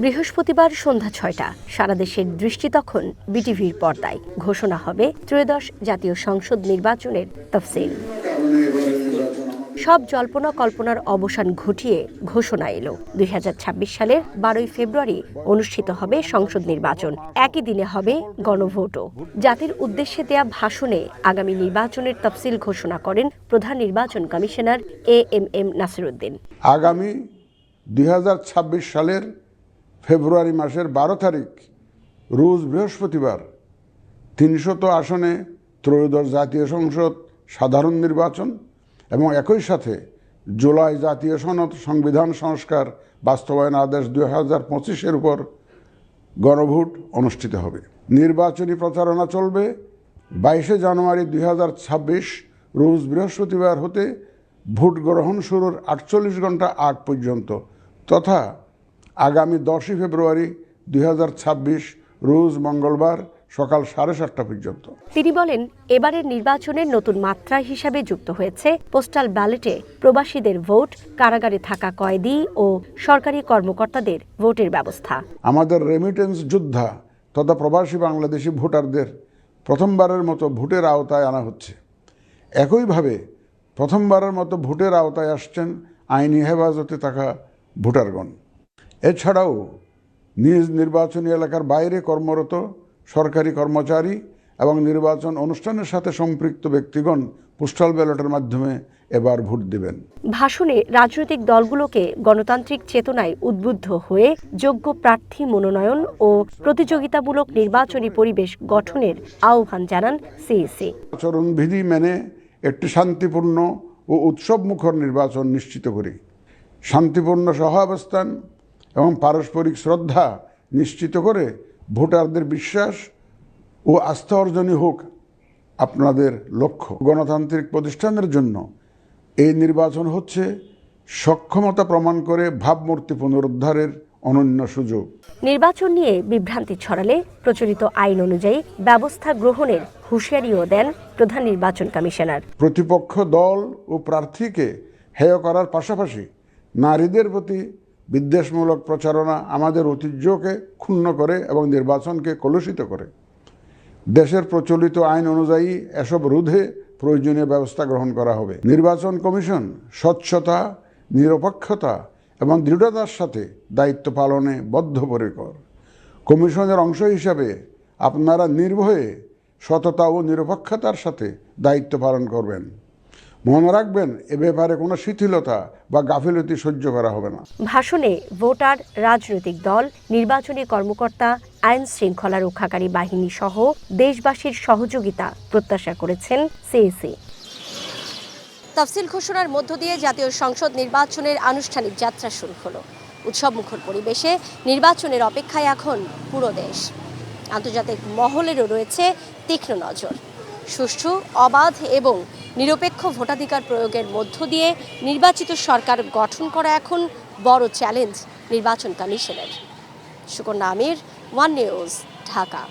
বৃহস্পতিবার সন্ধ্যা ৬টা সারা দেশের দৃষ্টি তখন বিটিভির পর্দায়। ঘোষণা হবে ত্রয়োদশ জাতীয় সংসদ নির্বাচনের তফসিল। সব জল্পনা কল্পনার অবসান ঘটিয়ে ঘোষণা এলো ২০২৬ সালের ১২ই ফেব্রুয়ারি অনুষ্ঠিত হবে সংসদ নির্বাচন। একই দিনে হবে গণভোটও। জাতির উদ্দেশ্যে দেয়া ভাষণে আগামী নির্বাচনের তফসিল ঘোষণা করেন প্রধান নির্বাচন কমিশনার এএমএম নাসিরউদ্দিন। আগামী ২০২৬ সালের ফেব্রুয়ারি মাসের ১২ তারিখ রোজ বৃহস্পতিবার ৩০০ আসনে ত্রয়োদশ জাতীয় সংসদ সাধারণ নির্বাচন এবং একই সাথে জুলাই জাতীয় সনদ সংবিধান সংস্কার বাস্তবায়ন আদেশ ২০২৫-এর উপর গণভোট অনুষ্ঠিত হবে। নির্বাচনী প্রচারণা চলবে ২২শে জানুয়ারি ২০২৬ রোজ বৃহস্পতিবার হতে ভোট গ্রহণ শুরুর ৪৮ ঘন্টা আগ পর্যন্ত তথা আগামী ১০ই ফেব্রুয়ারি ২০২৬ রোজ মঙ্গলবার সকাল ৭:৩০ পর্যন্ত। তিনি বলেন, এবারের নির্বাচনের নতুন মাত্রা হিসাবে যুক্ত হয়েছে পোস্টাল ব্যালটে প্রবাসীদের ভোট, কারাগারে থাকা কয়েদি ও সরকারি কর্মকর্তাদের ভোটের ব্যবস্থা। আমাদের রেমিটেন্স যোদ্ধা তথা প্রবাসী বাংলাদেশি ভোটারদের প্রথমবারের মতো ভোটের আওতায় আনা হচ্ছে। একইভাবে প্রথমবারের মতো ভোটের আওতায় আসছেন আইনি হেফাজতে থাকা ভোটারগণ। এছাড়াও নিজ নির্বাচনী এলাকার বাইরে কর্মরত সরকারি কর্মচারী এবং নির্বাচন অনুষ্ঠানের সাথে সম্পৃক্ত ব্যক্তিগণ পোস্টাল ব্যালটের মাধ্যমে এবার ভোট দেবেন। ভাষণে রাজনৈতিক দলগুলোকে গণতান্ত্রিক চেতনায় উদ্বুদ্ধ হয়ে যোগ্য প্রার্থী মনোনয়ন ও প্রতিযোগিতামূলক নির্বাচনী পরিবেশ গঠনের আহ্বান জানান সিইসি। আচরণবিধি মেনে একটি শান্তিপূর্ণ ও উৎসবমুখর নির্বাচন নিশ্চিত করি। শান্তিপূর্ণ সহাবস্থান এবং পারস্পরিক শ্রদ্ধা নিশ্চিত করে ভোটারদের বিশ্বাস ও আস্থা অর্জনই হোক আপনাদের লক্ষ্য। গণতান্ত্রিক প্রতিষ্ঠানের জন্য এই নির্বাচন হচ্ছে সক্ষমতা প্রমাণ করে ভাবমূর্তি পুনরুদ্ধারের অনন্য সুযোগ। নির্বাচন নিয়ে বিভ্রান্তি ছড়ালে প্রচলিত আইন অনুযায়ী ব্যবস্থা গ্রহণের হুঁশিয়ারিও দেন প্রধান নির্বাচন কমিশনার। প্রতিপক্ষ দল ও প্রার্থীকে হেয় করার পাশাপাশি নারীদের প্রতি বিদ্বেষমূলক প্রচারণা আমাদের ঐতিহ্যকে ক্ষুণ্ণ করে এবং নির্বাচনকে কলুষিত করে। দেশের প্রচলিত আইন অনুযায়ী এসব রোধে প্রয়োজনীয় ব্যবস্থা গ্রহণ করা হবে। নির্বাচন কমিশন স্বচ্ছতা, নিরপেক্ষতা এবং দৃঢ়তার সাথে দায়িত্ব পালনে বদ্ধপরিকর। কমিশনের অংশ হিসাবে আপনারা নির্ভয়ে সততা ও নিরপেক্ষতার সাথে দায়িত্ব পালন করবেন। মনে রাখবেন, এ ব্যাপারে কোনো শিথিলতা বা গাফিলতি সহ্য করা হবে না। ভাষণে ভোটার, রাজনৈতিক দল, নির্বাচনী কর্মকর্তা, আইন শৃঙ্খলা রক্ষাকারী বাহিনী সহ দেশবাসীর সহযোগিতা প্রত্যাশা করেছেন সিইসি। তফসিল ঘোষণার মধ্য দিয়ে জাতীয় সংসদ নির্বাচনের আনুষ্ঠানিক যাত্রা শুরু হলো। উৎসবমুখর পরিবেশে নির্বাচনের অপেক্ষায় এখন পুরো দেশ। আন্তর্জাতিক মহলেরও রয়েছে তীক্ষ্ণ নজর। সুষ্ঠু, অবাধ এবং নিরপেক্ষ ভোটাধিকার প্রয়োগের মধ্য দিয়ে নির্বাচিত সরকার গঠন করা এখন বড় চ্যালেঞ্জ নির্বাচন কমিশনের। সুকন্যা আমির, ওয়ান নিউজ, ঢাকা।